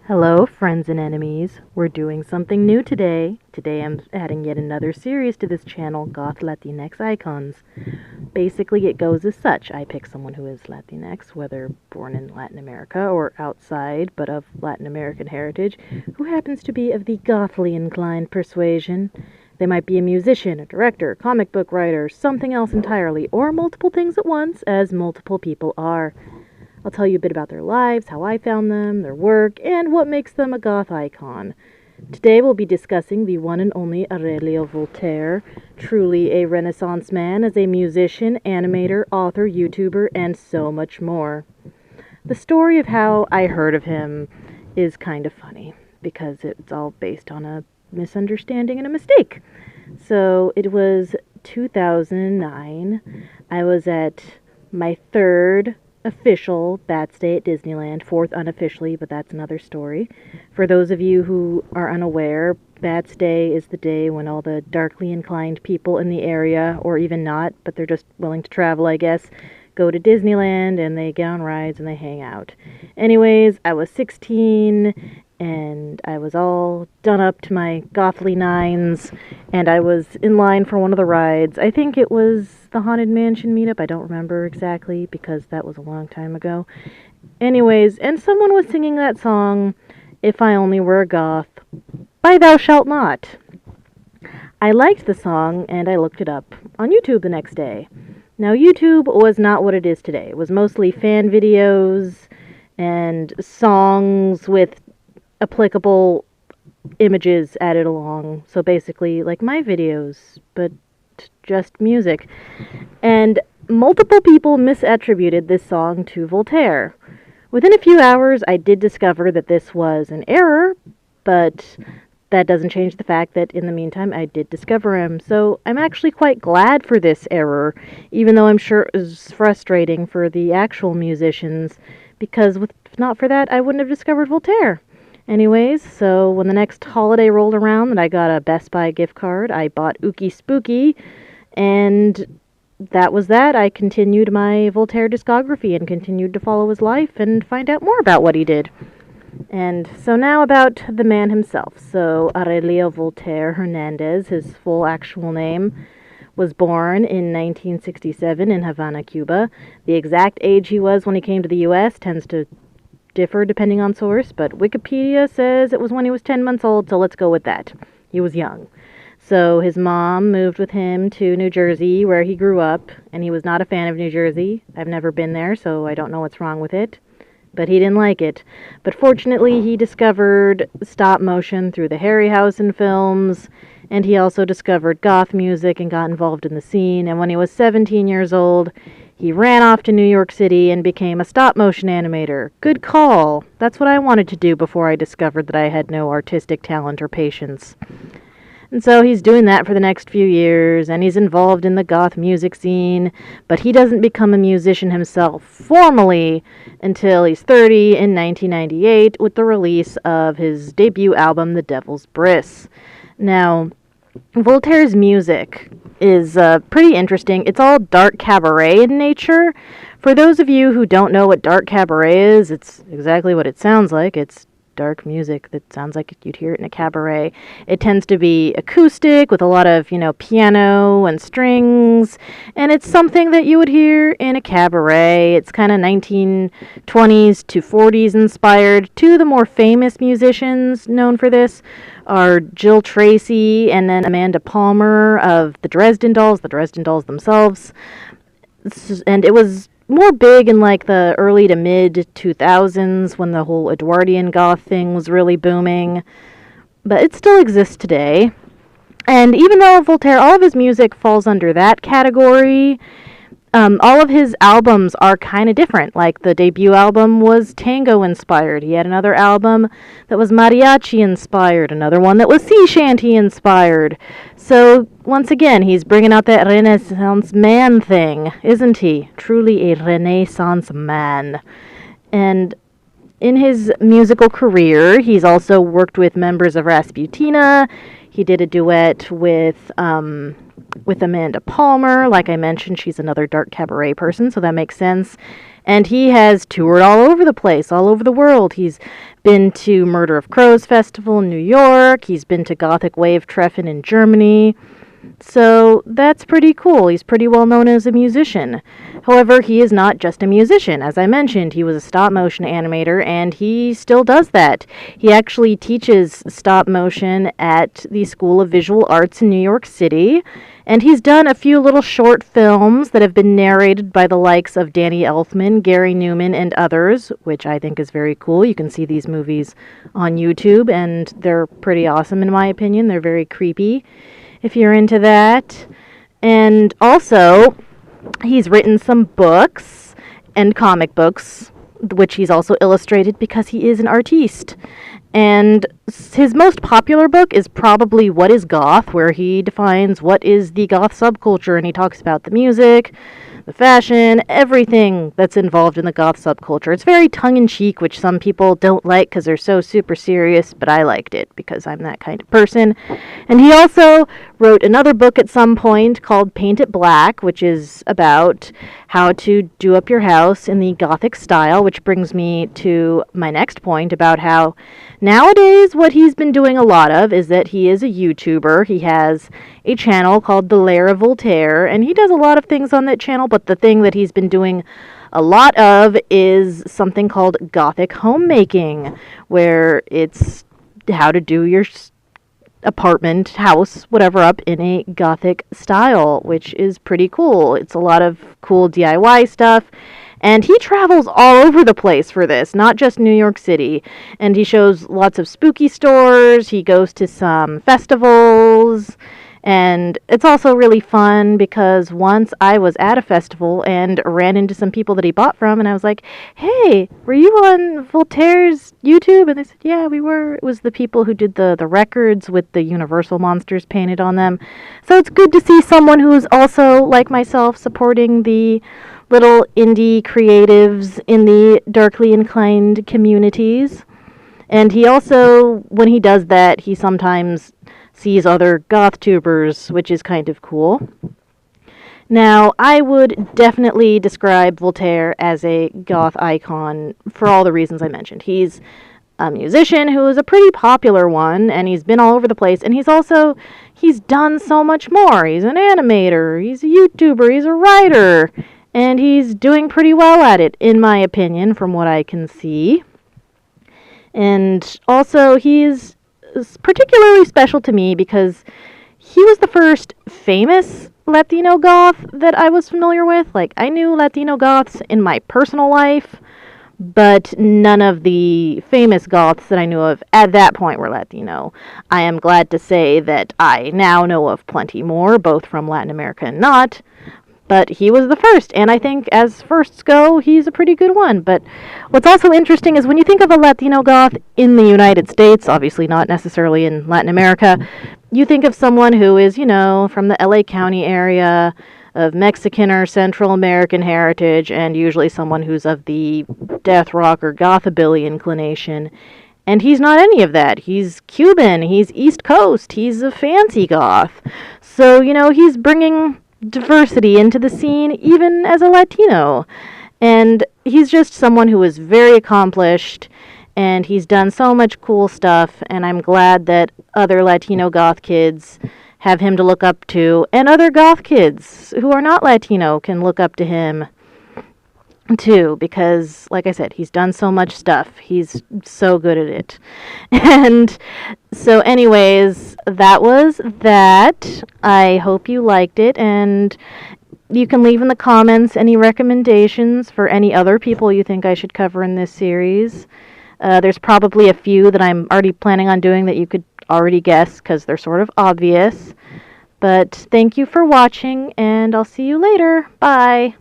Hello, friends and enemies. We're doing something new today. Today I'm adding yet another series to this channel, Goth Latinx Icons. Basically, it goes as such. I pick someone who is Latinx, whether born in Latin America or outside, but of Latin American heritage, who happens to be of the gothly inclined persuasion. They might be a musician, a director, comic book writer, something else entirely, or multiple things at once, as multiple people are. I'll tell you a bit about their lives, how I found them, their work, and what makes them a goth icon. Today we'll be discussing the one and only Aurelio Voltaire, truly a Renaissance man as a musician, animator, author, YouTuber, and so much more. The story of how I heard of him is kind of funny, because it's all based on a misunderstanding and a mistake. So it was 2009. I was at my third official Bats Day at Disneyland, fourth unofficially, but that's another story. For those of you who are unaware, Bats Day is the day when all the darkly inclined people in the area, or even not, but they're just willing to travel, I guess, go to Disneyland and they get on rides and they hang out. Anyways, I was 16 and I was all done up to my gothly nines, and I was in line for one of the rides. I think it was the Haunted Mansion meetup. I don't remember exactly because that was a long time ago. Anyways, and someone was singing that song, If I Only Were a Goth, by Thou Shalt Not. I liked the song, and I looked it up on YouTube the next day. Now, YouTube was not what it is today. It was mostly fan videos and songs with applicable images added along. So basically, like my videos, but just music. And multiple people misattributed this song to Voltaire. Within a few hours, I did discover that this was an error, but that doesn't change the fact that in the meantime, I did discover him. So I'm actually quite glad for this error, even though I'm sure it was frustrating for the actual musicians, because if not for that, I wouldn't have discovered Voltaire. Anyways, so when the next holiday rolled around and I got a Best Buy gift card, I bought Ookie Spooky, and that was that. I continued my Voltaire discography and continued to follow his life and find out more about what he did. And so now about the man himself. So Aurelio Voltaire Hernandez, his full actual name, was born in 1967 in Havana, Cuba. The exact age he was when he came to the U.S. tends to differ depending on source, but Wikipedia says it was when he was 10 months old, so let's go with that. He was young. So his mom moved with him to New Jersey, where he grew up, and he was not a fan of New Jersey. I've never been there, so I don't know what's wrong with it. But he didn't like it. But fortunately, he discovered stop motion through the Harryhausen films, and he also discovered goth music and got involved in the scene. And when he was 17 years old, he ran off to New York City and became a stop-motion animator. Good call. That's what I wanted to do before I discovered that I had no artistic talent or patience. And so he's doing that for the next few years, and he's involved in the goth music scene, but he doesn't become a musician himself formally until he's 30 in 1998 with the release of his debut album, The Devil's Bris. Now, Voltaire's music is pretty interesting. It's all dark cabaret in nature. For those of you who don't know what dark cabaret is, it's exactly what it sounds like. It's dark music that sounds like you'd hear it in a cabaret. It tends to be acoustic with a lot of, piano and strings, and it's something that you would hear in a cabaret. It's kind of 1920s to 40s inspired. Two of the more famous musicians known for this are Jill Tracy and then Amanda Palmer of the Dresden Dolls themselves. And it was more big in like the early to mid 2000s when the whole Edwardian goth thing was really booming. But it still exists today. And even though Voltaire, all of his music falls under that category, all of his albums are kind of different. Like the debut album was tango inspired. He had another album that was mariachi inspired. Another one that was sea shanty inspired. So once again, he's bringing out that Renaissance man thing, isn't he? Truly a Renaissance man. And in his musical career, he's also worked with members of Rasputina. He did a duet with Amanda Palmer. Like I mentioned, she's another dark cabaret person, so that makes sense. And he has toured all over the place, all over the world. He's been to Murder of Crows Festival in New York. He's been to Gothic Wave Treffen in Germany. So that's pretty cool. He's pretty well known as a musician. However, he is not just a musician. As I mentioned, he was a stop-motion animator, and he still does that. He actually teaches stop-motion at the School of Visual Arts in New York City, and he's done a few little short films that have been narrated by the likes of Danny Elfman, Gary Newman, and others, which I think is very cool. You can see these movies on YouTube, and they're pretty awesome in my opinion. They're very creepy, if you're into that. And also, he's written some books and comic books, which he's also illustrated because he is an artiste. And his most popular book is probably What is Goth, where he defines what is the goth subculture, and he talks about the music, the fashion, everything that's involved in the goth subculture. It's very tongue-in-cheek, which some people don't like because they're so super serious, but I liked it because I'm that kind of person. And he also wrote another book at some point called Paint It Black, which is about how to do up your house in the gothic style, which brings me to my next point about how nowadays what he's been doing a lot of is that he is a YouTuber. He has a channel called The Lair of Voltaire, and he does a lot of things on that channel, but the thing that he's been doing a lot of is something called Gothic homemaking, where it's how to do your apartment, house, whatever up in a Gothic style, which is pretty cool. It's a lot of cool DIY stuff. And he travels all over the place for this, not just New York City. And he shows lots of spooky stores. He goes to some festivals. And it's also really fun because once I was at a festival and ran into some people that he bought from, and I was like, hey, were you on Voltaire's YouTube? And they said, yeah, we were. It was the people who did the records with the Universal monsters painted on them. So it's good to see someone who is also, like myself, supporting the little indie creatives in the darkly inclined communities. And he also, when he does that, he sometimes sees other goth tubers, which is kind of cool. Now, I would definitely describe Voltaire as a goth icon for all the reasons I mentioned. He's a musician who is a pretty popular one, and he's been all over the place, and he's done so much more. He's an animator, he's a YouTuber, he's a writer, and he's doing pretty well at it, in my opinion, from what I can see. And also, he's particularly special to me because he was the first famous Latino goth that I was familiar with. Like, I knew Latino goths in my personal life, but none of the famous goths that I knew of at that point were Latino. I am glad to say that I now know of plenty more, both from Latin America and not, but he was the first, and I think as firsts go, he's a pretty good one. But what's also interesting is when you think of a Latino goth in the United States, obviously not necessarily in Latin America, you think of someone who is, from the LA County area, of Mexican or Central American heritage, and usually someone who's of the death rock or gothabilly inclination. And he's not any of that. He's Cuban, he's East Coast, he's a fancy goth. So, he's bringing diversity into the scene even as a Latino, and he's just someone who is very accomplished, and he's done so much cool stuff, and I'm glad that other Latino goth kids have him to look up to, and other goth kids who are not Latino can look up to him too, because like I said, he's done so much stuff. He's so good at it. And so anyways, that was that. I hope you liked it, and you can leave in the comments any recommendations for any other people you think I should cover in this series. There's probably a few that I'm already planning on doing that you could already guess because they're sort of obvious. But thank you for watching, and I'll see you later. Bye.